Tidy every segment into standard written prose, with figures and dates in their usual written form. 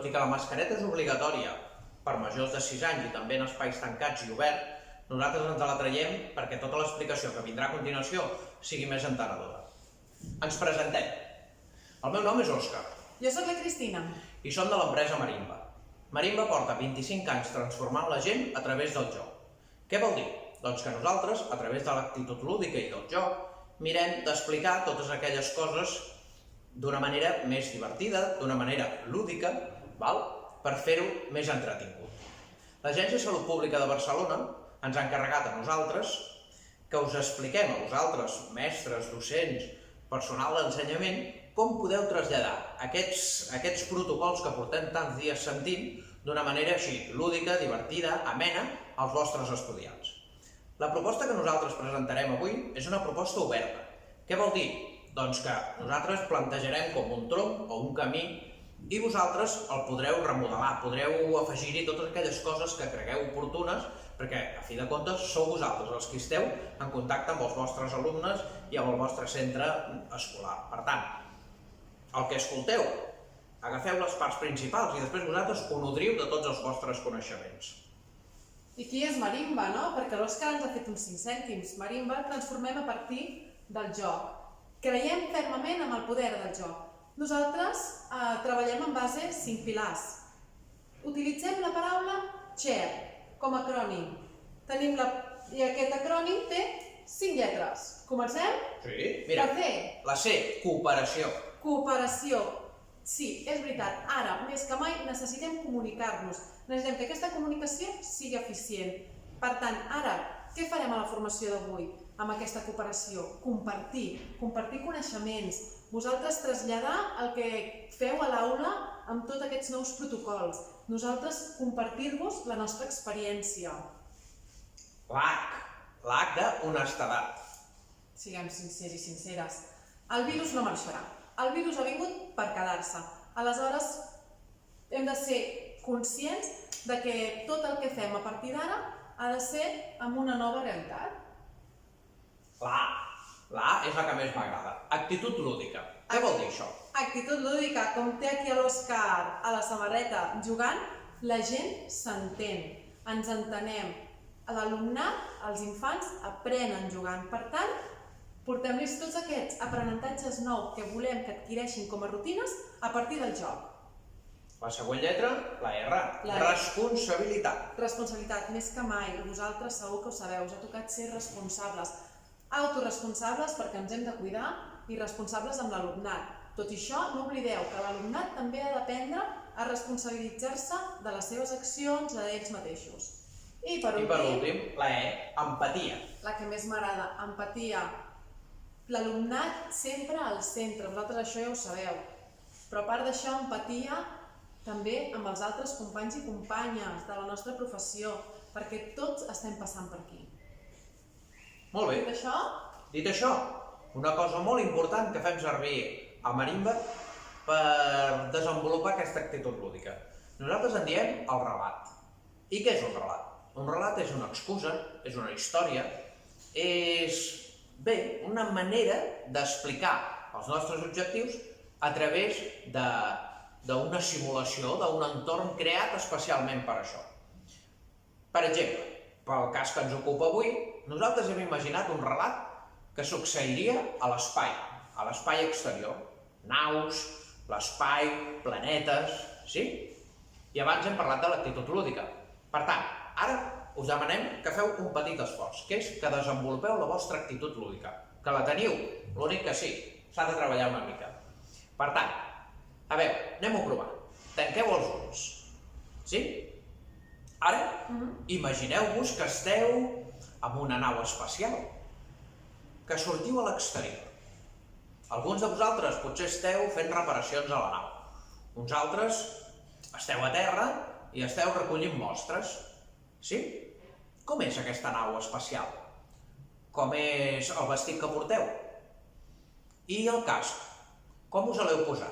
i que la mascareta és obligatòria per majors de 6 anys i també en espais tancats i oberts, nosaltres ens la traiem perquè tota l'explicació que vindrà a continuació sigui més entenedora. Ens presentem. El meu nom és Òscar. Jo sóc la Cristina. I som de l'empresa Marimba. Marimba porta 25 anys transformant la gent a través del joc. Què vol dir? Doncs que nosaltres, a través de l'actitud lúdica i del joc, mirem d'explicar totes aquelles coses d'una manera més divertida, d'una manera lúdica, per fer-ho més entretingut. L'Agència de Salut Pública de Barcelona ens ha encarregat a nosaltres que us expliquem a vosaltres, mestres, docents, personal d'ensenyament, com podeu traslladar aquests protocols que portem tants dies sentint d'una manera així lúdica, divertida, amena als vostres estudiants. La proposta que nosaltres presentarem avui és una proposta oberta. Què vol dir? Doncs que nosaltres plantejarem com un tronc o un camí i vosaltres el podreu remodelar, podreu afegir-hi totes aquelles coses que cregueu oportunes perquè, a fi de comptes, sou vosaltres els que esteu en contacte amb els vostres alumnes i amb el vostre centre escolar. Per tant, el que escolteu, agafeu les parts principals i després vosaltres ho nodriu de tots els vostres coneixements. I qui és Marimba, no? Perquè l'Òscar ens ha fet uns 5 cèntims. Marimba transformem a partir del joc. Creiem fermament en el poder del joc. Nosaltres treballem en base a 5 pilars. Utilitzem la paraula CHAIR com a acrònim. I aquest acrònim té 5 lletres. Comencem? Sí, mira, la C, cooperació. Cooperació. Sí, és veritat. Ara, més que mai, necessitem comunicar-nos. Necessitem que aquesta comunicació sigui eficient. Per tant, ara, què farem a la formació d'avui amb aquesta cooperació? Compartir coneixements. Vosaltres traslladar el que feu a l'aula amb tots aquests nous protocols. Nosaltres compartir-vos la nostra experiència. L'H d'honestedat. Siguem sincers i sinceres. El virus no marxarà. El virus ha vingut per quedar-se. Aleshores, hem de ser conscients de que tot el que fem a partir d'ara ha de ser amb una nova realitat. La A és la que més m'agrada. Actitud lúdica. Què vol dir això? Actitud lúdica, com té aquí l'Òscar a la samarreta jugant, la gent s'entén, ens entenem. L'alumnat, els infants, aprenen jugant. Per tant, portem-los tots aquests aprenentatges nous que volem que adquireixin com a rutines a partir del joc. La següent lletra, la R. Responsabilitat. Responsabilitat, més que mai. Vosaltres segur que ho sabeu, us ha tocat ser responsables. Autoresponsables perquè ens hem de cuidar i responsables amb l'alumnat. Tot i això, no oblideu que l'alumnat també ha d'aprendre a responsabilitzar-se de les seves accions, d'ells mateixos. I per últim, la E, empatia. La que més m'agrada, empatia. L'alumnat sempre al centre, vosaltres això ja ho sabeu. Però a part d'això, empatia també amb els altres companys i companyes de la nostra professió, perquè tots estem passant per aquí. Molt bé. Dit això, una cosa molt important que fem servir a Marimba per desenvolupar aquesta actitud lúdica. Nosaltres en diem el relat. I què és un relat? Un relat és una excusa, és una història, és, una manera d'explicar els nostres objectius a través d'una simulació, d'un entorn creat especialment per això. Per exemple, pel cas que ens ocupa avui, nosaltres hem imaginat un relat que succeiria a l'espai exterior. Naus, l'espai, planetes, sí? I abans hem parlat de l'actitud lúdica. Per tant, ara us demanem que feu un petit esforç, que és que desenvolupeu la vostra actitud lúdica. Que la teniu, l'únic que sí, s'ha de treballar una mica. Per tant, a veure, anem-ho a provar. Tanqueu els ulls. Sí? Ara, imagineu-vos que esteu en una nau espacial, que sortiu a l'exterior. Alguns de vosaltres potser esteu fent reparacions a la nau. Uns altres esteu a terra i esteu recollint mostres. Sí? Com és aquesta nau espacial? Com és el vestit que porteu? I el casc? Com us l'heu posat?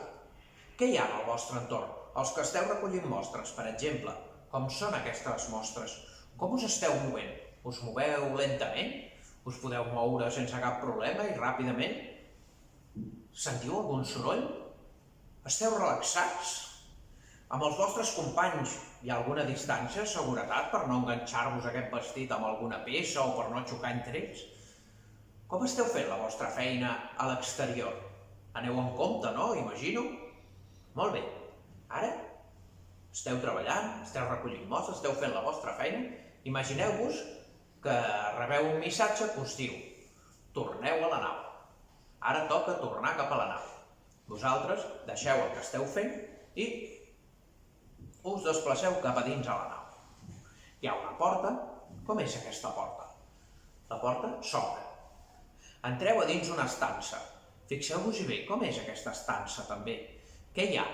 Què hi ha en el vostre entorn? Els que esteu recollint mostres, per exemple, com són aquestes mostres? Com us esteu movent? Us moveu lentament? Us podeu moure sense cap problema i ràpidament? Sentiu algun soroll? Esteu relaxats? Amb els vostres companys hi ha alguna distància de seguretat per no enganxar-vos aquest vestit amb alguna peça o per no xocar entre ells? Com esteu fent la vostra feina a l'exterior? Aneu amb compte, no? Imagino. Molt bé. Ara esteu treballant, esteu recollint mostres, esteu fent la vostra feina. Imagineu-vos que rebeu un missatge que us diu: torneu a la nau. Ara toca tornar cap a la nau. Vosaltres deixeu el que esteu fent i us desplaceu cap a dins a la nau. Hi ha una porta. Com és aquesta porta? La porta s'obre. Entreu a dins una estança. Fixeu-vos-hi bé, com és aquesta estança també? Què hi ha?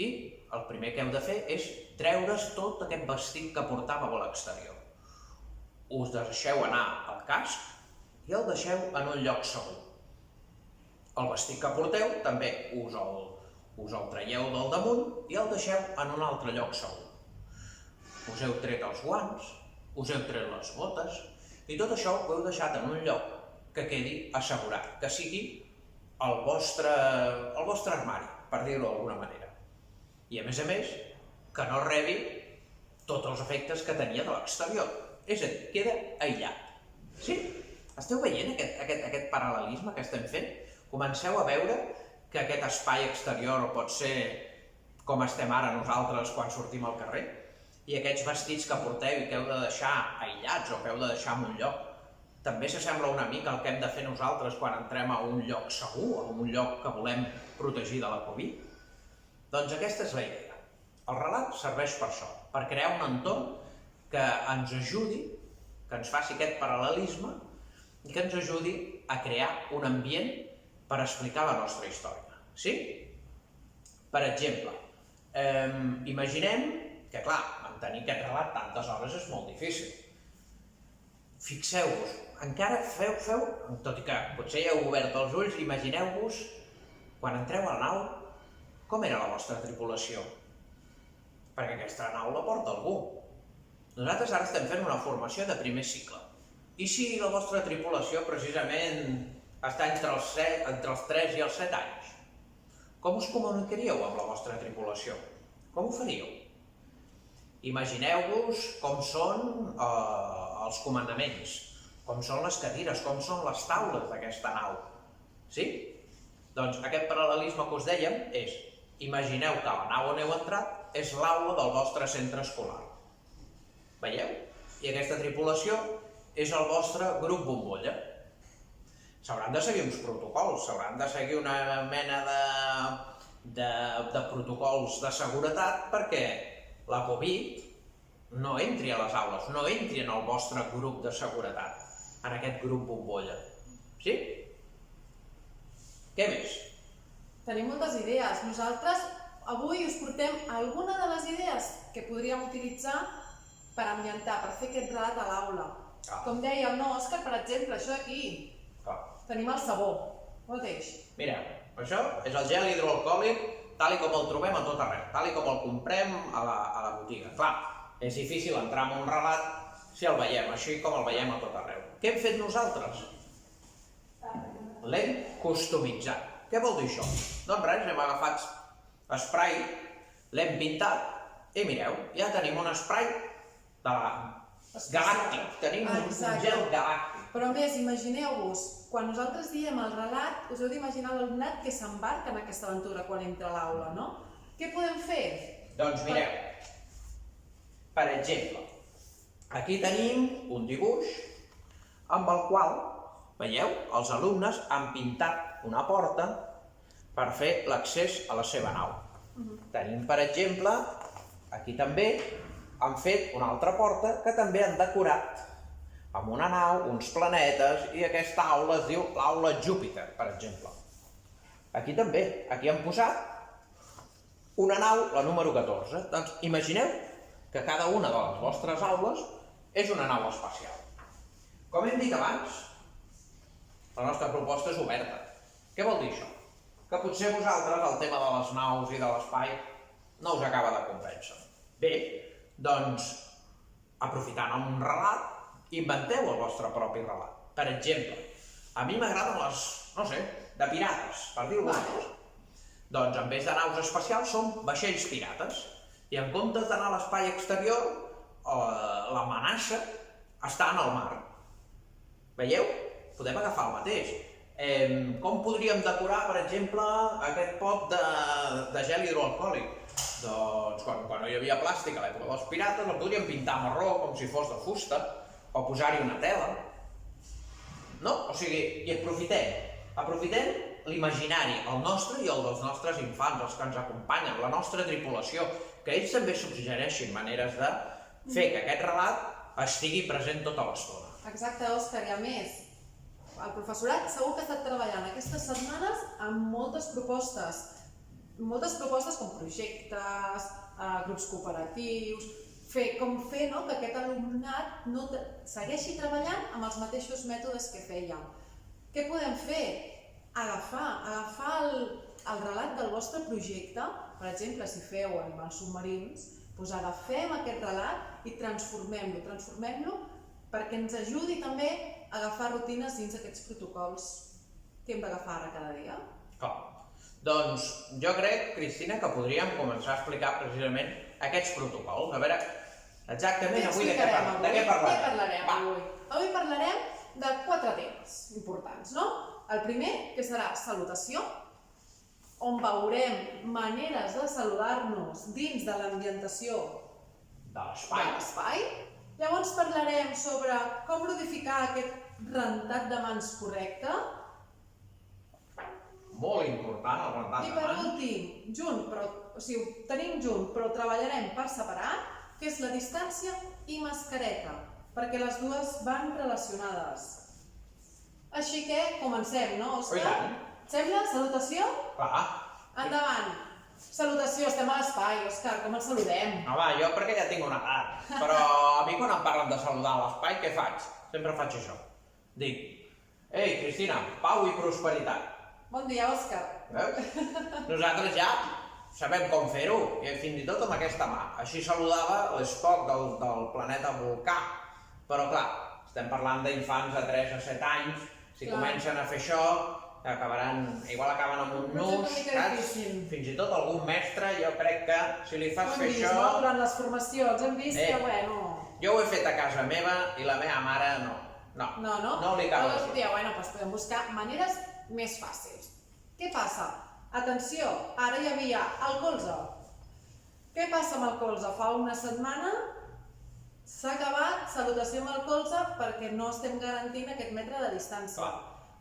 I el primer que heu de fer és treure's tot aquest vestit que portàveu a l'exterior. Us deixeu anar al casc i el deixeu en un lloc segur. El vestit que porteu també us el traieu del damunt i el deixeu en un altre lloc segur. Us heu tret els guants, us heu tret les botes i tot això ho heu deixat en un lloc que quedi assegurat, que sigui el vostre armari, per dir-ho d'alguna manera. I a més, que no rebi tots els efectes que tenia de l'exterior. És a dir, queda aïllat. Sí? Esteu veient aquest paral·lelisme que estem fent? Comenceu a veure que aquest espai exterior pot ser com estem ara nosaltres quan sortim al carrer, i aquests vestits que porteu i que heu de deixar aïllats o que heu de deixar en un lloc, també s'assembla una mica al que hem de fer nosaltres quan entrem a un lloc segur, a un lloc que volem protegir de la Covid? Doncs aquesta és la idea. El relat serveix per això, per crear un entorn que ens ajudi, que ens faci aquest paral·lelisme i que ens ajudi a crear un ambient per explicar la nostra història. Sí? Per exemple, imaginem que, clar, mantenir aquest relat tantes hores és molt difícil. Fixeu-vos, encara feu, tot i que potser ja heu obert els ulls, imagineu-vos, quan entreu a la nau, com era la vostra tripulació? Perquè aquesta nau la porta algú. Nosaltres ara estem fent una formació de primer cicle. I si la vostra tripulació precisament està entre els 3 i els 7 anys? Com us comunicaríeu amb la vostra tripulació? Com ho faríeu? Imagineu-vos com són els comandaments, com són les cadires, com són les taules d'aquesta nau. Sí? Doncs aquest paral·lelisme que us dèiem és: imagineu que la nau on heu entrat és l'aula del vostre centre escolar. Veieu? I aquesta tripulació és el vostre grup bombolla. S'hauran de seguir uns protocols, s'hauran de seguir una mena de protocols de seguretat perquè la Covid no entri a les aules, no entri en el vostre grup de seguretat, en aquest grup bombolla. Sí? Què més? Tenim moltes idees. Nosaltres avui us portem alguna de les idees que podríem utilitzar per ambientar, per fer aquest relat a l'aula. Com deia el Òscar, per exemple, això d'aquí. Tenim el sabó. Mateix. Mireu, això és el gel hidroalcohòlic tal com el trobem a tot arreu, tal com el comprem a la botiga. Clar, és difícil entrar en un relat si el veiem així com el veiem a tot arreu. Què hem fet nosaltres? L'hem customitzat. Què vol dir això? Doncs res, hem agafat spray, l'hem pintat i mireu, ja tenim un spray galàctic, tenim un gel galàctic. Però a més, imagineu-vos, quan nosaltres diem el relat, us heu d'imaginar l'alumnat que s'embarca en aquesta aventura quan entra a l'aula, no? Què podem fer? Doncs mireu, per exemple, aquí tenim un dibuix amb el qual, veieu, els alumnes han pintat una porta per fer l'accés a la seva nau. Tenim, per exemple, aquí també han fet una altra porta que també han decorat amb una nau, uns planetes, i aquesta aula es diu l'aula Júpiter, per exemple. Aquí també, aquí han posat una nau, la número 14. Doncs imagineu que cada una de les vostres aules és una nau espacial. Com hem dit abans, la nostra proposta és oberta. Què vol dir això? Que potser vosaltres el tema de les naus i de l'espai no us acaba de convèncer. Bé, doncs, aprofitant un relat, inventeu el vostre propi relat. Per exemple, a mi m'agraden les, no sé, de pirates, per dir alguna cosa. Doncs en vez de naus espacials són vaixells pirates. I en comptes d'anar a l'espai exterior, l'amenaça està en el mar. Veieu? Podem agafar el mateix. Com podríem decorar, per exemple, aquest pot de gel hidroalcohòlic? Doncs quan no hi havia plàstic a l'època dels pirates, el podríem pintar marró com si fos de fusta, o posar-hi una tela. No? O sigui, i aprofitem l'imaginari, el nostre i el dels nostres infants, els que ens acompanyen, la nostra tripulació, que ells també suggereixin maneres de fer que aquest relat estigui present tota l'estona. Exacte, Òscar, i a més, el professorat segur que ha estat treballant aquestes setmanes amb moltes propostes com projectes, grups cooperatius, com fer que aquest alumnat segueixi treballant amb els mateixos mètodes que fèiem. Què podem fer? Agafar el relat del vostre projecte, per exemple, si feu animals submarins, doncs agafem aquest relat i transformem-lo perquè ens ajudi també a agafar rutines dins aquests protocols que hem d'agafar ara cada dia. Clar. Doncs jo crec, Cristina, que podríem començar a explicar precisament aquests protocols. A veure, exactament avui de què parlarem? Avui parlarem de 4 temes importants, no? El primer, que serà salutació, on veurem maneres de saludar-nos dins de l'ambientació de l'espai. Llavors parlarem sobre com modificar aquest rentat de mans correcte. Molt important, el rentat de mans. I per últim, tenim junt, però treballarem per separat, que és la distància i mascareta, perquè les dues van relacionades. Així que comencem, no, Òscar? I tant. Sembla? Salutació? Clar. Endavant. Salutació, estem a l'espai, Òscar, com ens saludem? Home, jo perquè ja tinc una edat, però a mi quan em parlen de saludar a l'espai, què faig? Sempre faig això. Dic, ei, Cristina, pau i prosperitat. Bon dia, Òscar. Veus? Nosaltres ja sabem com fer-ho, i fins i tot amb aquesta mà. Així saludava l'Spock del planeta Vulcà. Però clar, estem parlant d'infants de 3 a 7 anys, si comencen a fer això, igual acaben amb un nus, saps? Fins i tot algun mestre, jo crec que si li fas fer això... Durant les formacions hem vist que, bueno... Jo ho he fet a casa meva i la meva mare no. No li cal així. Bueno, doncs podem buscar maneres més fàcils. Què passa? Atenció, ara hi havia el colze. Què passa amb el colze? Fa una setmana s'ha acabat salutació amb el colze perquè no estem garantint aquest metre de distància.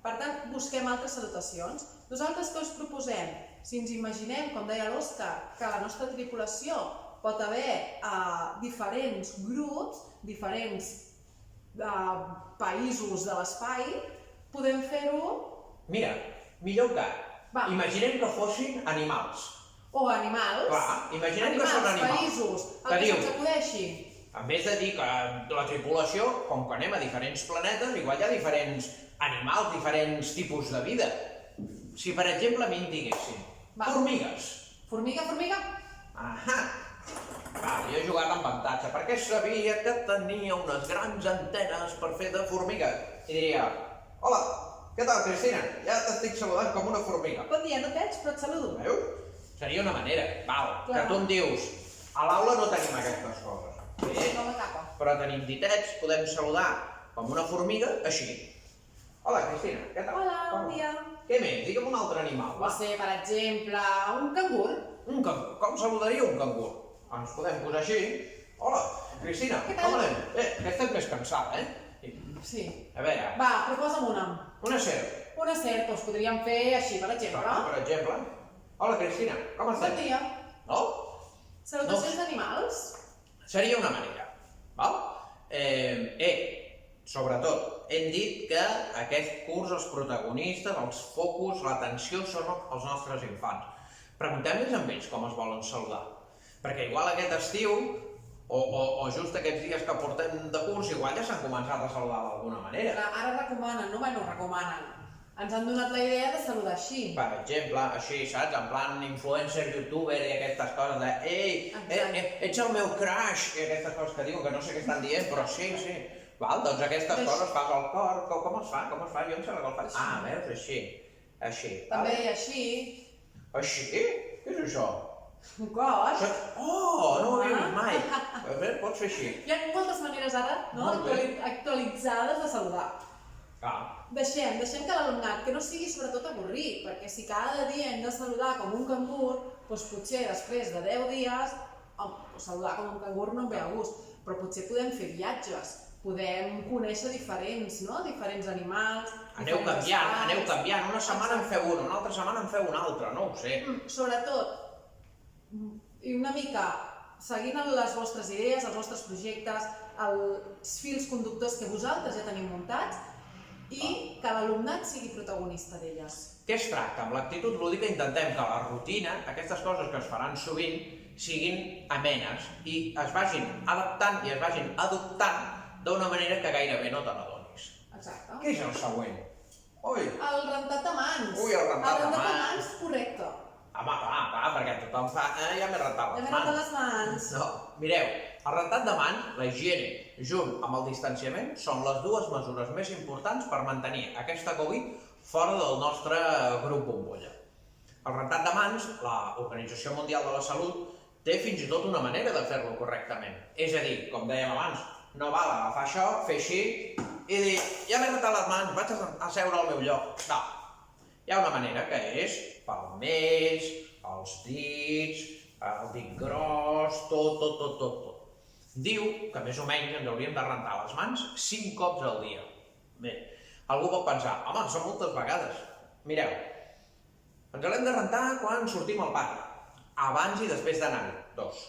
Per tant, busquem altres salutacions. Nosaltres què us proposem? Si ens imaginem, com deia l'Òscar, que a la nostra tripulació pot haver diferents grups, diferents països de l'espai, podem fer-ho... Mira, millor encara. Imaginem que fossin animals. O animals. Clar, imaginem que són animals. Països, el que se'ns acudeixi. En vez de dir que la tripulació, com que anem a diferents planetes, igual hi ha diferents animals, diferents tipus de vida. Si, per exemple, a mi em diguessin formigues. Formiga? Ahà! Jo he jugat amb avantatge, perquè sabia que tenia unes grans antenes per fer de formiga. I diria, hola, què tal, Cristina? Ja t'estic saludant com una formiga. Bon dia, no t'ets, però et saludo. Veus? Seria una manera, que tu em dius, a l'aula no tenim aquestes coses. Però tenim ditets, podem saludar com una formiga, així. Hola, Cristina, què tal? Hola, bon dia. Què més? Digue'm un altre animal, va. No sé, per exemple, un cangur. Un cangur. Com saludaria un cangur? Ens podem posar així. Hola, Cristina, com anem? Aquesta és més cansada, Sí. A veure... Va, proposa'm una. Una serp. Una serp, doncs podríem fer així, per exemple. Per exemple. Hola, Cristina, com estem? Bon dia. No? Salutacions d'animals? Seria una manera, val? Sobretot, hem dit que aquest curs els protagonistes, els focus, l'atenció són els nostres infants. Preguntem-los amb ells com es volen saludar. Perquè igual aquest estiu, o just aquests dies que portem de curs, igual ja s'han començat a saludar d'alguna manera. Ara recomanen, no? Bueno, recomanen. Ens han donat la idea de saludar així. Per exemple, així, saps? En plan influencer, youtuber i aquestes coses de ei, ets el meu crush, i aquestes coses que diuen que no sé què estan dient, però sí. Val, doncs aquestes coses fas al cor, com es fa? Jo em sembla que el faig. Veus, així. També així. Així? Què és això? Un cos. Oh, no ho havia vist mai. A veure, pots fer així. Hi ha moltes maneres ara, no? Molt bé. Actualitzades de saludar. Deixem que l'alumnat, que no sigui sobretot avorrit, perquè si cada dia hem de saludar com un cangur, doncs potser després de 10 dies, saludar com un cangur no em ve a gust, però potser podem fer viatges, podem conèixer diferents animals, Aneu canviant, una setmana en feu un, una altra setmana en feu un altre, no ho sé. Sobretot, i una mica seguint les vostres idees, els vostres projectes, els fils conductors que vosaltres ja teniu muntats i que l'alumnat sigui protagonista d'elles. Què es tracta? Amb l'actitud lúdica intentem que la rutina, aquestes coses que es faran sovint, siguin amenes i es vagin adaptant i es vagin adoptant d'una manera que gairebé no te n'adonis. Exacte. Què és el següent? Ui! El rentat de mans. Ui, el rentat de mans, correcte. Home, clar, perquè tothom fa... ja m'he rentat les mans. Ja m'he rentat les mans. No, mireu, el rentat de mans, la higiene, junt amb el distanciament, són les dues mesures més importants per mantenir aquesta Covid fora del nostre grup bombolla. El rentat de mans, l'Organització Mundial de la Salut, té fins i tot una manera de fer-lo correctament. És a dir, com dèiem abans, no val agafar això, fer així i dir, ja m'he rentat les mans, vaig a seure al meu lloc. No, hi ha una manera que és palmells, els dits, el dit gros, tot. Diu que més o menys ens hauríem de rentar les mans 5 cops al dia. Bé, algú pot pensar, home, són moltes vegades. Mireu, ens l'hem de rentar quan sortim al pati, abans i després d'anar-hi, 2.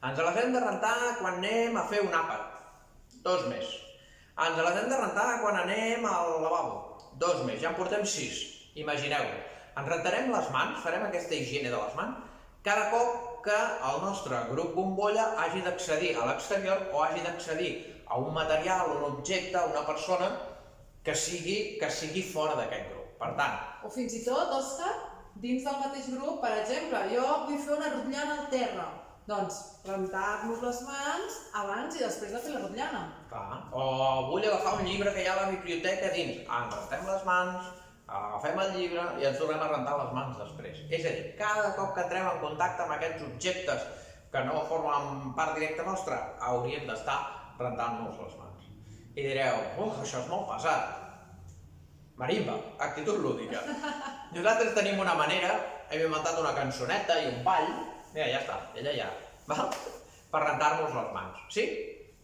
Ens les hem de rentar quan anem a fer un àpat, 2 més. Ens les hem de rentar quan anem al lavabo, 2 més, ja en portem 6. Imagineu-ho, ens rentarem les mans, farem aquesta higiene de les mans, cada cop que el nostre grup bombolla hagi d'accedir a l'exterior o hagi d'accedir a un material, un objecte, una persona que sigui fora d'aquest grup. Per tant... O fins i tot, Òscar, dins del mateix grup, per exemple, jo vull fer una rotllana al terra. Doncs, rentar-nos les mans abans i després de fer la rotllana. Clar. O vull agafar un llibre que hi ha a la biblioteca dins. Ens rentem les mans, agafem el llibre i ens tornem a rentar les mans després. És a dir, cada cop que entrem en contacte amb aquests objectes que no formen part directa nostra, hauríem d'estar rentant-nos les mans. I direu, això és molt pesat. Marimba, actitud lúdica. Nosaltres tenim una manera, hem inventat una cançoneta i un ball, mira, ja està, ella ja, val? Per rentar-nos les mans. Sí?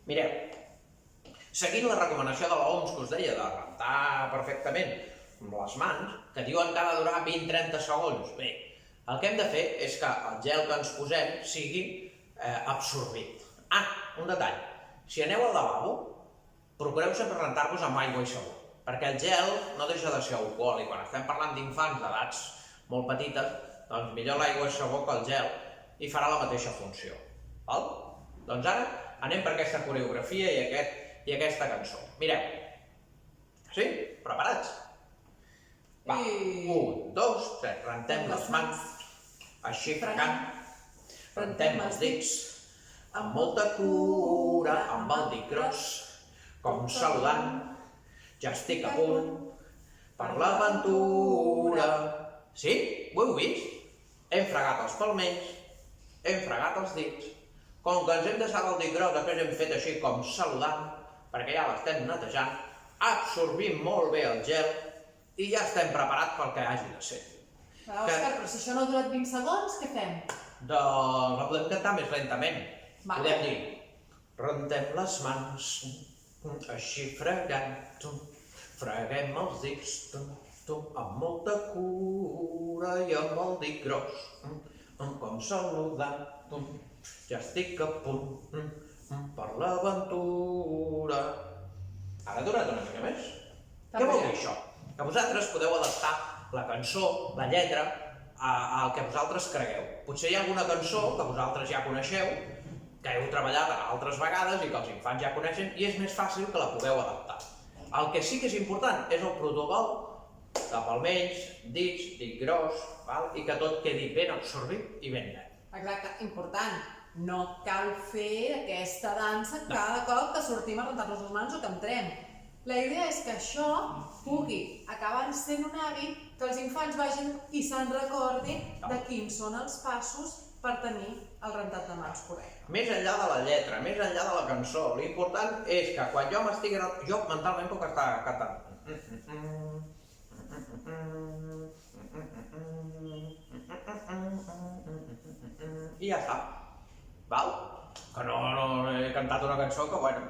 Mireu, seguint la recomanació de l'OMS que us deia de rentar perfectament les mans, que diuen que ha de durar 20-30 segons. Bé, el que hem de fer és que el gel que ens posem sigui absorbit. Un detall. Si aneu al lavabo, procureu sempre rentar-vos amb aigua i sabó, perquè el gel no deixa de ser alcohol i quan estem parlant d'infants d'edats molt petites, doncs millor l'aigua i sabó que el gel i farà la mateixa funció. Val? Doncs ara anem per aquesta coreografia i aquesta cançó. Mireu. Sí? Preparats? Va, 1, 2, 3, rentem les mans, així fregant, rentem els dits, amb molta cura, amb el dit gros, com saludant, ja estic a punt per l'aventura. Sí? Ho heu vist? Hem fregat els palmells, hem fregat els dits, com que ens hem deixat el dit gros, després hem fet així com saludant, perquè ja l'estem netejant, absorbim molt bé el gel, i ja estem preparats pel que hagi de ser. Òscar, però si això no ha durat 20 segons, què fem? Doncs la podem cantar més lentament. Vale. Podem dir, rentem les mans, així fregant, freguem els dits, amb molta cura i amb el dit gros, com saludant, ja estic a punt per l'aventura. Ara ha durat una mica més. Què vol dir això? Que vosaltres podeu adaptar la cançó, la lletra, al que vosaltres cregueu. Potser hi ha alguna cançó que vosaltres ja coneixeu, que heu treballat altres vegades i que els infants ja coneixen, i és més fàcil que la pugueu adaptar. El que sí que és important és el protocol de palmells, dits, dit gros, i que tot quedi ben absorbit i ben net. Exacte, important. No cal fer aquesta dansa cada cop que sortim a rentar-nos les mans o que entrem. La idea és que això pugui acabar sent un hàbit, que els infants vagin i se'n recordin de quins són els passos per tenir el rentat de mans correcte. Més enllà de la lletra, més enllà de la cançó, l'important és que quan jo m'estigui... Jo mentalment puc estar cantant. I ja està. Val? Que no he cantat una cançó que, bueno...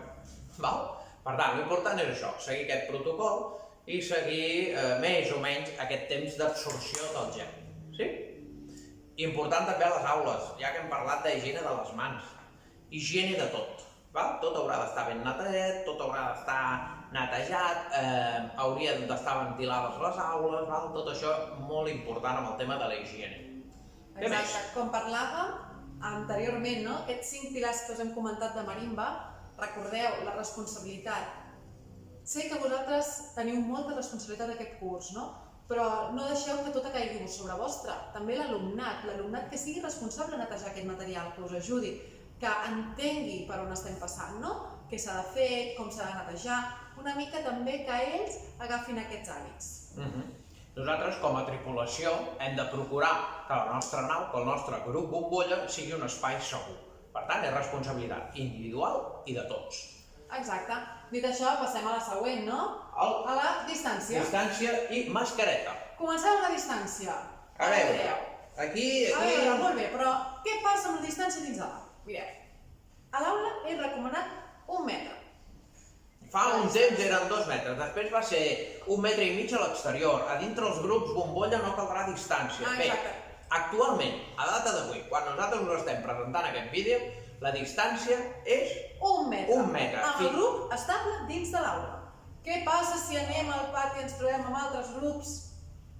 Val? Per tant, l'important és això, seguir aquest protocol i seguir més o menys aquest temps d'absorció del gen. Sí? Important també a les aules, ja que hem parlat d'higiene de les mans. Higiene de tot. Val? Tot haurà d'estar ben netejat, tot haurà d'estar netejat, haurien d'estar ventilades les aules, val? Tot això molt important amb el tema de la higiene. Què més? Exacte, com parlàvem anteriorment, no? Aquests 5 pilars que us hem comentat de marimba, recordeu la responsabilitat. Sé que vosaltres teniu molta responsabilitat d'aquest curs, no? Però no deixeu que tot caigui sobre vostre. També l'alumnat que sigui responsable de netejar aquest material, que us ajudi, que entengui per on estem passant, no? Què s'ha de fer, com s'ha de netejar, una mica també que ells agafin aquests hàbits. Nosaltres, com a tripulació, hem de procurar que la nostra nau, que el nostre grup bombolla, sigui un espai segur. Per tant, és responsabilitat individual i de tots. Exacte. Dit això, passem a la següent, no? A la distància. Distància i mascareta. Comencem amb la distància. A veure, aquí... A veure, molt bé, però què passa amb la distància dins de l'aula? Mireu, a l'aula és recomanat 1 metre. Fa un temps eren 2 metres, després va ser 1,5 metres a l'exterior. A dintre els grups bombolla no caldrà distància. Bé, actualment, a data d'avui, quan nosaltres us estem presentant aquest vídeo, la distància és 1 metre. 1 metre. Amb el grup estable dins de l'aula. Què passa si anem al pati i ens trobem amb altres grups?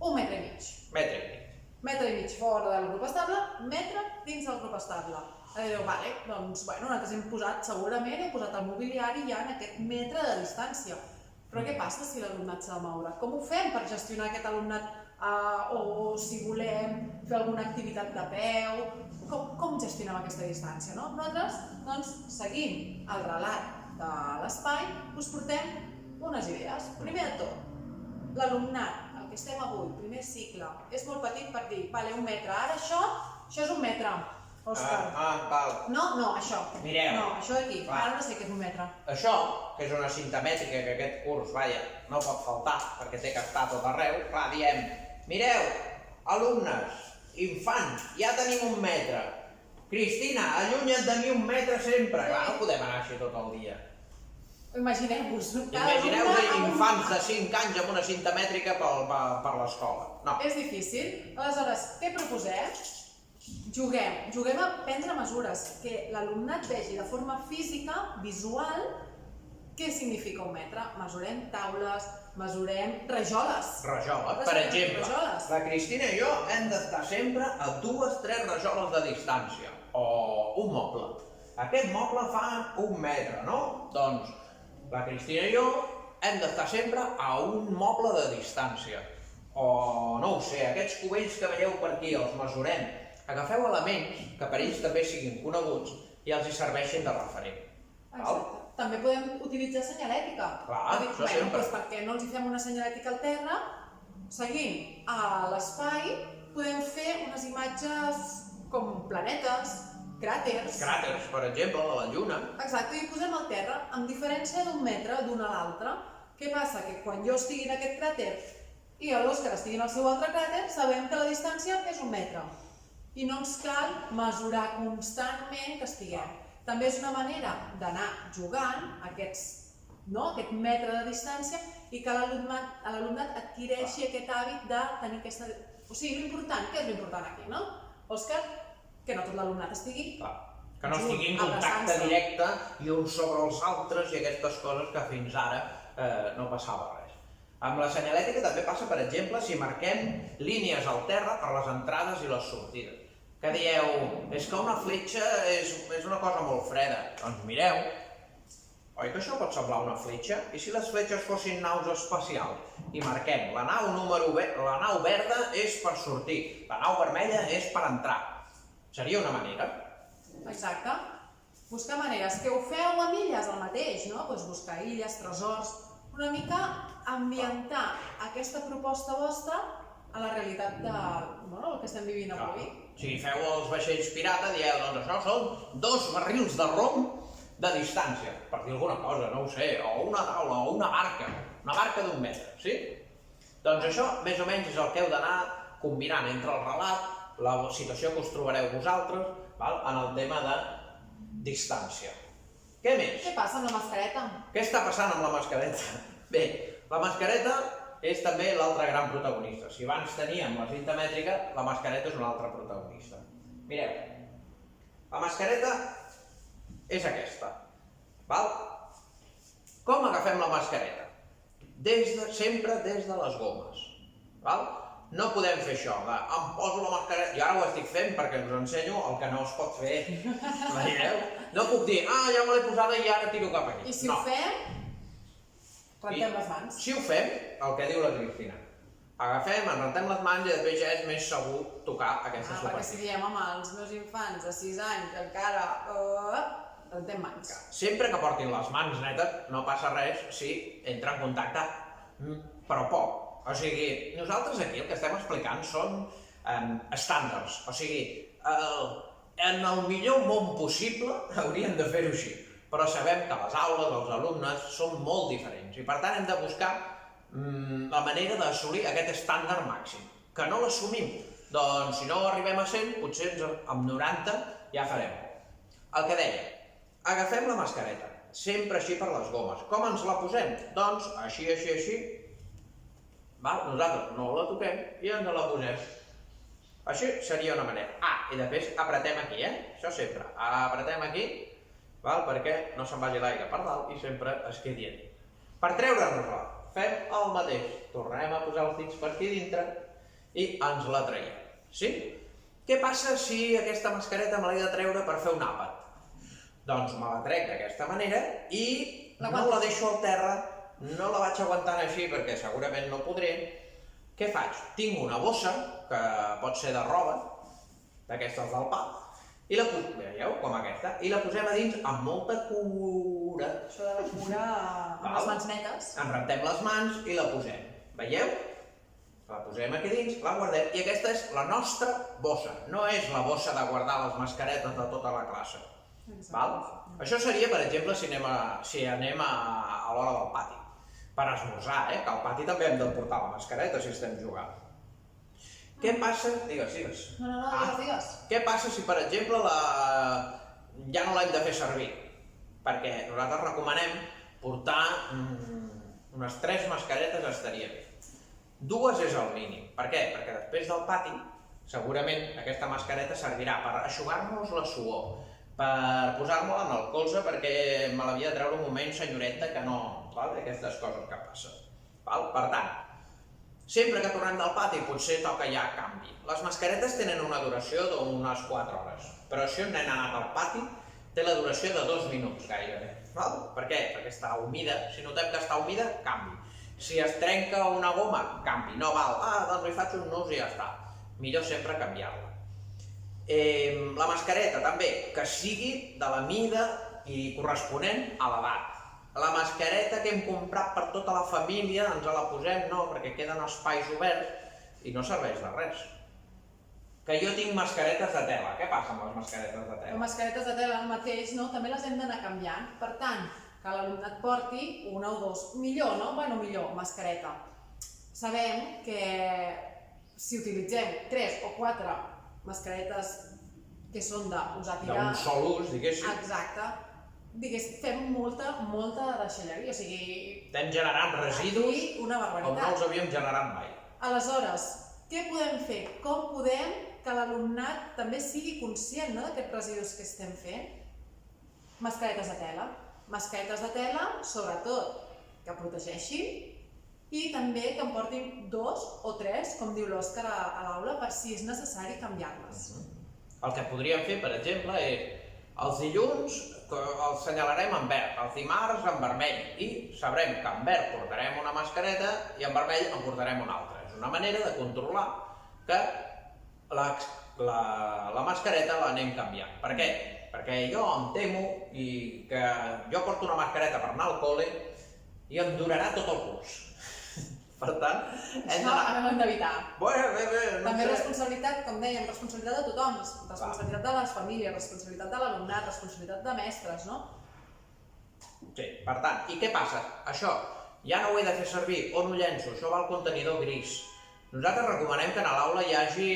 1,5 metres. Metre i mig. Metre i mig fora del grup estable, metre dins del grup estable. Diu, vale, doncs, bueno, nosaltres hem posat, segurament, hem posat el mobiliari ja en aquest metre de distància. Però què passa si l'alumnat s'ha de moure? Com ho fem per gestionar aquest alumnat? O si volem fer alguna activitat de peu? Com gestionem aquesta distància, no? Nosaltres, doncs, seguint el relat de l'espai, us portem unes idees. Primer de tot, l'alumnat, el que estem avui, primer cicle, és molt petit per dir, vale, 1 metre, ara això és 1 metre. Òscar. Val. No, això. Mireu. No, això d'aquí. Ara no sé què és 1 metre. Això, que és una cinta mètrica que aquest curs, vaja, no pot faltar perquè té que estar a tot arreu, clar, diem, mireu, alumnes, infants, ja tenim 1 metre. Cristina, allunya't de mi 1 metre sempre. Clar, no podem anar així tot el dia. Imagineu-vos. Imagineu-vos infants de 5 anys amb una cinta mètrica per l'escola. No. És difícil. Aleshores, què proposem? Juguem a prendre mesures, que l'alumnat vegi de forma física, visual, què significa 1 metre. Mesurem taules, mesurem rajoles. Rajoles, per exemple. La Cristina i jo hem d'estar sempre a 2-3 rajoles de distància, o un moble. Aquest moble fa 1 metre, no? Doncs la Cristina i jo hem d'estar sempre a un moble de distància. O, no ho sé, aquests cubells que veieu per aquí, els mesurem. Agafeu elements que per ells també siguin coneguts i els hi serveixin de referent. Exacte. També podem utilitzar senyalètica. Clar, això sempre. Doncs per què no els hi fem una senyalètica al terra? Seguint a l'espai, podem fer unes imatges com planetes, cràters. Cràters, per exemple, de la Lluna. Exacte, i posem al terra, amb diferència d'1 metre d'un a l'altre. Què passa? Que quan jo estigui en aquest cràter i l'Òscar estigui en el seu altre cràter, sabem que la distància és 1 metre. I no ens cal mesurar constantment que estiguem. També és una manera d'anar jugant aquest metre de distància i que l'alumnat adquireixi aquest hàbit de tenir aquesta... O sigui, l'important, què és l'important aquí, no? Òscar, que no tot l'alumnat estigui... Que no estigui en contacte directe i uns sobre els altres i aquestes coses que fins ara no passava res. Amb la senyalètica també passa, per exemple, si marquem línies al terra per les entrades i les sortides. Que dieu, és que una fletxa és una cosa molt freda. Doncs mireu, oi que això pot semblar una fletxa? I si les fletxes fossin naus espacials? I marquem, la nau verda és per sortir, la nau vermella és per entrar. Seria una manera. Exacte. Buscar maneres. Que ho feu amb illes el mateix, no? Doncs buscar illes, tresors... una mica ambientar aquesta proposta vostra a la realitat del que estem vivint avui. Si feu els vaixells pirata, dieu, doncs això són 2 barrils de rom de distància, per dir alguna cosa, no ho sé, o una taula, o una barca d'1 metre, sí? Doncs això, més o menys, és el que heu d'anar combinant entre el relat, la situació que us trobareu vosaltres, en el tema de distància. Què més? Què passa amb la mascareta? Què està passant amb la mascareta? Bé, la mascareta és també l'altre gran protagonista. Si abans teníem la cinta mètrica, la mascareta és un altre protagonista. Mireu, la mascareta és aquesta. Com agafem la mascareta? Sempre des de les gomes. No podem fer això, em poso la mascareta, i ara ho estic fent perquè us ensenyo el que no es pot fer. Veieu? No puc dir, ja me l'he posada i ara tiro cap aquí. I si ho fem, rentem les mans. Si ho fem, el que diu la Cristina, agafem, ens rentem les mans i després ja és més segur tocar aquesta superfície. Perquè si diem amb els meus infants de 6 anys encara rentem mans. Sempre que portin les mans netes no passa res si entra en contacte, però poc. O sigui, nosaltres aquí el que estem explicant són estàndards. O sigui, en el millor món possible hauríem de fer-ho així. Però sabem que les aules, els alumnes, són molt diferents i per tant hem de buscar la manera d'assolir aquest estàndard màxim. Que no l'assumim, doncs si no arribem a 100, potser amb 90 ja farem. El que deia, agafem la mascareta, sempre així per les gomes. Com ens la posem? Doncs així, així, així. Nosaltres no la toquem i ens la posem. Així seria una manera. I després apretem aquí, això sempre. Apretem aquí, perquè no se'n vagi l'aire per dalt i sempre es quedi allí. Per treure'ns-la, fem el mateix. Tornem a posar els dits per aquí dintre i ens la traiem. Sí? Què passa si aquesta mascareta me l'he de treure per fer un àpat? Doncs me la trec d'aquesta manera i no la deixo al terra, no la vaig aguantant així perquè segurament no podré. Què faig? Tinc una bossa, que pot ser de roba, d'aquestes del pa, i la posem, veieu, com aquesta, i la posem a dins amb molta cura. Això de la cura amb les mans netes. Ens rentem les mans i la posem. Veieu? La posem aquí dins, la guardem, i aquesta és la nostra bossa. No és la bossa de guardar les mascaretes de tota la classe. Això seria, per exemple, si anem a l'hora del pati. Per esmorzar, que al pati també hem de portar la mascareta si estem jugant. Què passa? Digues. No, digues. Què passa si, per exemple, ja no l'hem de fer servir? Perquè nosaltres recomanem portar unes 3 mascaretes estaria bé. 2 és el mínim. Per què? Perquè després del pati, segurament aquesta mascareta servirà per eixugar-nos la suor, per posar-me-la en el colze perquè me l'havia de treure un moment senyoreta que no... Aquestes coses que passen. Per tant, sempre que tornem del pati potser toca ja canvi. Les mascaretes tenen una duració d'unes 4 hores, però si un nen ha anat al pati té la duració de 2 minuts gairebé. Per què? Perquè està humida. Si notem que està humida, canvi. Si es trenca una goma, canvi. No val, doncs li faig un nus i ja està. Millor sempre canviar-la. La mascareta també, que sigui de la mida i corresponent a l'edat. La mascareta que hem comprat per tota la família ens la posem, no, perquè queden espais oberts i no serveix de res. Que jo tinc mascaretes de tela. Què passa amb les mascaretes de tela? Les mascaretes de tela el mateix, també les hem d'anar canviant. Per tant, que l'alumnat porti 1 o 2, millor, no? Millor, mascareta. Sabem que si utilitzem 3 o 4 mascaretes que són d'usar-tirar... D'un sol ús, diguéssim. Exacte. Fem molta deixalleria, o sigui... Estem generant residus una com no els havíem generat mai. Aleshores, què podem fer? Com podem que l'alumnat també sigui conscient d'aquests residus que estem fent? Mascaretes de tela. Mascaretes de tela, sobretot, que protegeixin i també que en portin 2 o 3, com diu l'Òscar a l'aula, per si és necessari canviar-les. El que podríem fer, per exemple, és els dilluns els senyalarem en verd, els dimarts en vermell i sabrem que en verd portarem una mascareta i en vermell en portarem una altra. És una manera de controlar que la mascareta l'anem canviant. Per què? Perquè jo em temo i que jo porto una mascareta per anar al col·le i em durarà tot el curs. Per tant, Això hem d'evitar. Bueno, bé, no També sé. responsabilitat, com dèiem, responsabilitat de tothom, responsabilitat de les famílies, responsabilitat de l'alumnat, responsabilitat de mestres, no? Sí, per tant, i què passa? Això, ja no ho he de fer servir, on ho llenço? Això va al contenidor gris. Nosaltres recomanem que a l'aula hi hagi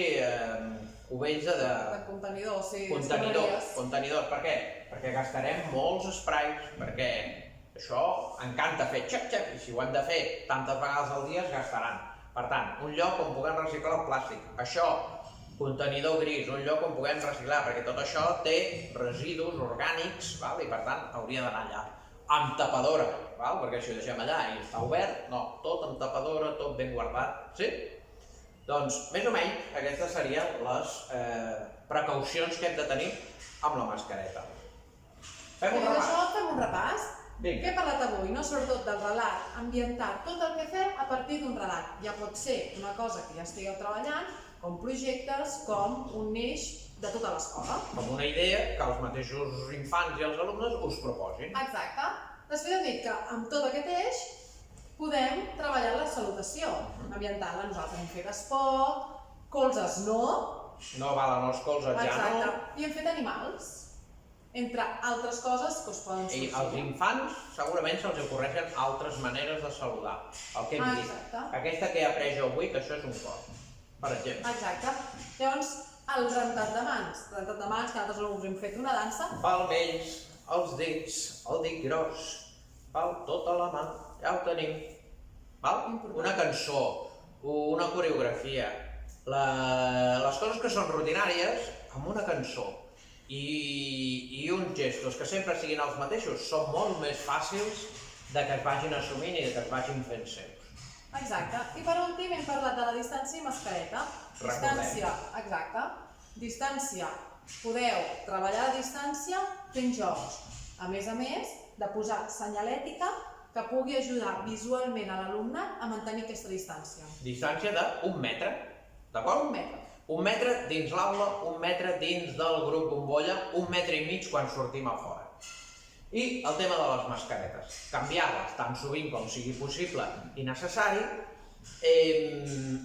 cubells de Contenidor, sí. contenidors. Per què? Perquè gastarem molts sprays, perquè això encanta fer xap-xap, i si ho hem de fer tantes vegades al dia es gastaran. Per tant, un lloc on puguem reciclar el plàstic. Això, contenidor gris, un lloc on puguem reciclar, perquè tot això té residus orgànics, i per tant hauria d'anar allà. Amb tapadora, perquè si ho deixem allà i està obert, no, tot amb tapadora, tot ben guardat, sí? Doncs, més o menys, aquestes serien les precaucions que hem de tenir amb la mascareta. Fem un repàs. D'això fem un repàs. Vinga. Què he parlat avui? No sobretot del relat, ambientar tot el que fem a partir d'un relat. Ja pot ser una cosa que ja estigueu treballant, com projectes, com un eix de tota l'escola. Com una idea que els mateixos infants i els alumnes us proposin. Exacte. Després hem dit que amb tot aquest eix podem treballar la salutació, ambientant-la. Nosaltres hem fet esport, colzes no. No valen els colzes, ja no. Exacte. I hem fet animals. Entre altres coses que us poden sortir. I als infants segurament se'ls ocorreixen altres maneres de saludar. El que hem dit. Exacte. Aquesta que he après jo avui, que això és un cos, per exemple. Exacte. Llavors, el rentat de mans. El rentat de mans, que nosaltres alumnes hem fet una dansa. Palmells, els dits, el dit gros, tota la mà, ja ho tenim. Una cançó, una coreografia, les coses que són rutinàries amb una cançó i uns gestos que sempre siguin els mateixos són molt més fàcils de que es vagin assumint i de que es vagin fent seus. Exacte. I per últim hem parlat de la distància i mascareta. Distància, exacte. Distància. Podeu treballar a distància fent jocs. A més de posar senyalètica que pugui ajudar visualment a l'alumnat a mantenir aquesta distància. Distància d'1 metre, d'acord? 1 metre. 1 metre dins l'aula, 1 metre dins del grup bombolla, 1 metre i mig quan sortim a fora. I el tema de les mascaretes. Canviar-les tan sovint com sigui possible i necessari.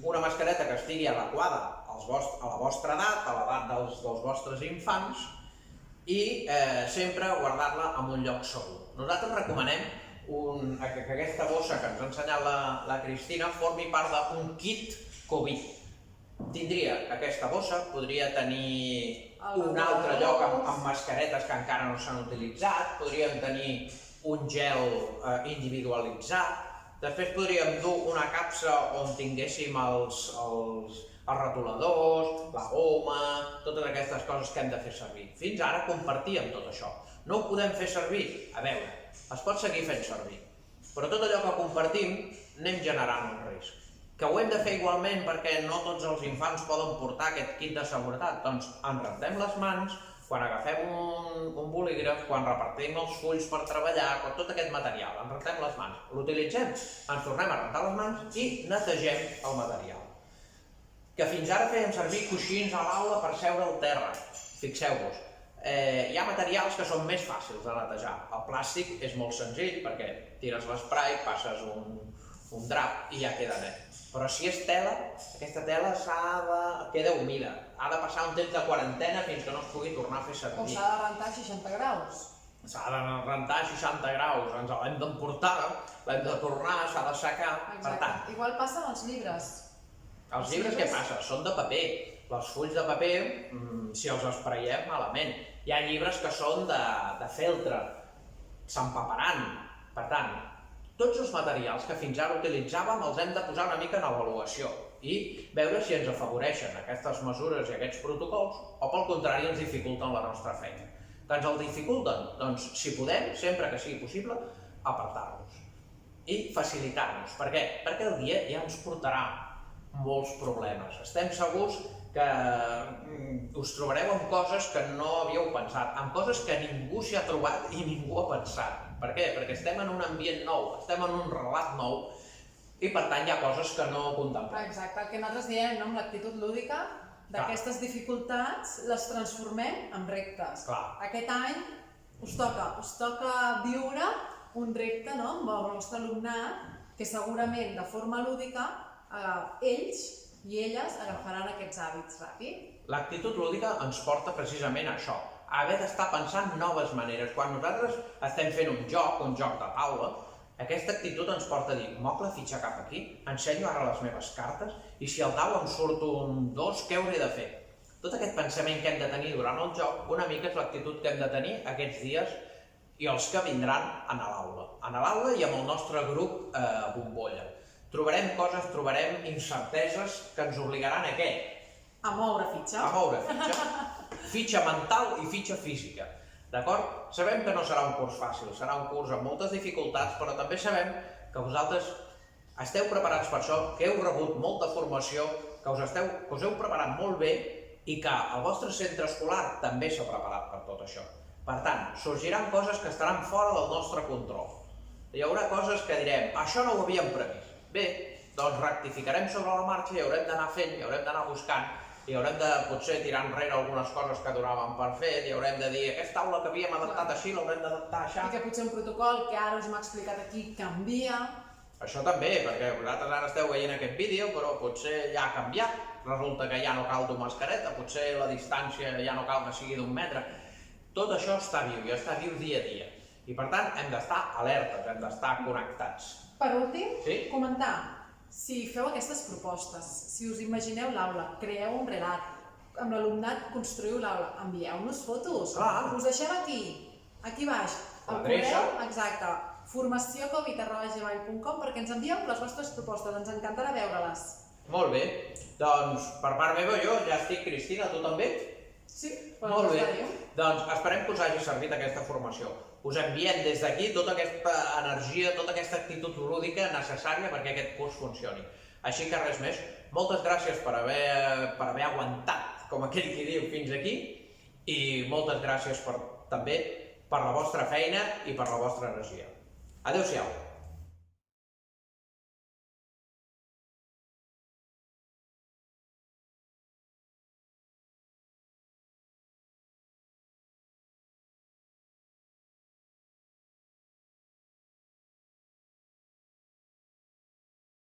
Una mascareta que estigui adequada a la vostra edat, a l'edat dels vostres infants, i sempre guardar-la en un lloc segur. Nosaltres recomanem que aquesta bossa que ens ha ensenyat la Cristina formi part d'un kit Covid. Tindria aquesta bossa, podria tenir un altre lloc amb mascaretes que encara no s'han utilitzat, podríem tenir un gel individualitzat, després podríem dur una capsa on tinguéssim els retoladors, la goma, totes aquestes coses que hem de fer servir. Fins ara compartíem tot això. No ho podem fer servir? A veure, es pot seguir fent servir, però tot allò que compartim anem generant un risc. Que ho hem de fer igualment perquè no tots els infants poden portar aquest kit de seguretat, doncs ens rentem les mans, quan agafem un bolígraf, quan repartim els fulls per treballar, tot aquest material, ens rentem les mans, l'utilitzem, ens tornem a rentar les mans i netegem el material. Que fins ara fèiem servir coixins a l'aula per seure al terra, fixeu-vos. Hi ha materials que són més fàcils de netejar. El plàstic és molt senzill perquè tires l'esprai, passes un drap i ja queda net. Però si és tela, aquesta tela queda humida. Ha de passar un temps de quarantena fins que no es pugui tornar a fer servir. O s'ha de rentar a 60 graus. S'ha de rentar a 60 graus, ens l'hem d'emportar, l'hem de tornar, s'ha de secar. Per tant, igual passa amb els llibres. Els llibres què passa? Són de paper. Els fulls de paper, si els espreiem, malament. Hi ha llibres que són de feltre, s'empaparan. Per tant, tots els materials que fins ara utilitzàvem els hem de posar una mica en avaluació i veure si ens afavoreixen aquestes mesures i aquests protocols o pel contrari ens dificulten la nostra feina. Que ens el dificulten? Doncs si podem, sempre que sigui possible, apartar-los i facilitar-nos. Per què? Perquè el dia ja ens portarà molts problemes. Estem segurs que us trobareu amb coses que no havíeu pensat, amb coses que ningú s'hi ha trobat i ningú ha pensat. Per què? Perquè estem en un ambient nou, estem en un relat nou i per tant hi ha coses que no contemplem. Exacte, el que nosaltres diem amb l'actitud lúdica, d'aquestes dificultats les transformem en reptes. Aquest any us toca viure un repte amb el vostre alumnat que segurament de forma lúdica ells i elles agafaran aquests hàbits ràpid. L'actitud lúdica ens porta precisament a això, a haver d'estar pensant noves maneres. Quan nosaltres estem fent un joc de taula, aquesta actitud ens porta a dir, moc la fitxa cap aquí, ensenyo ara les meves cartes i si al dau em surt un 2, què hauré de fer? Tot aquest pensament que hem de tenir durant el joc, una mica és l'actitud que hem de tenir aquests dies i els que vindran a l'aula. A l'aula i amb el nostre grup bombolla. Trobarem coses, trobarem incerteses que ens obligaran a què? A moure fitxa. A moure fitxa. Fitxa mental i fitxa física. D'acord? Sabem que no serà un curs fàcil, serà un curs amb moltes dificultats, però també sabem que vosaltres esteu preparats per això, que heu rebut molta formació, que us heu preparat molt bé i que el vostre centre escolar també s'ha preparat per tot això. Per tant, sorgiran coses que estaran fora del nostre control. Hi haurà coses que direm, això no ho havíem previst. Bé, doncs rectificarem sobre la marxa i haurem d'anar fent, i haurem d'anar buscant, i haurem de potser tirar enrere algunes coses que donàvem per fet, i haurem de dir, aquesta aula que havíem adaptat així, l'haurem d'adaptar així. I que potser un protocol que ara us hem explicat aquí canvia. Això també, perquè vosaltres ara esteu veient aquest vídeo, però potser ja ha canviat. Resulta que ja no cal dur mascareta, potser la distància ja no cal que sigui d'1 metre. Tot això està viu i està viu dia a dia. I per tant hem d'estar alertes, hem d'estar connectats. Per últim, Sí? comentar, si feu aquestes propostes, si us imagineu l'aula, creeu un relat, amb l'alumnat construïu l'aula, envieu-nos fotos, Clar. us deixem aquí baix, el L'adreça. correu, exacte, formaciócovid@gmail.com perquè ens envieu les vostres propostes, ens encantarà veure-les. Molt bé, doncs per part meva jo ja estic, Cristina, tu també? Sí, Molt bé, doncs esperem que us hagi servit aquesta formació. Us enviem des d'aquí tota aquesta energia, tota aquesta actitud lúdica necessària perquè aquest curs funcioni. Així que res més, moltes gràcies per haver aguantat, com aquell qui diu, fins aquí, i moltes gràcies també per la vostra feina i per la vostra energia. Adéu-siau.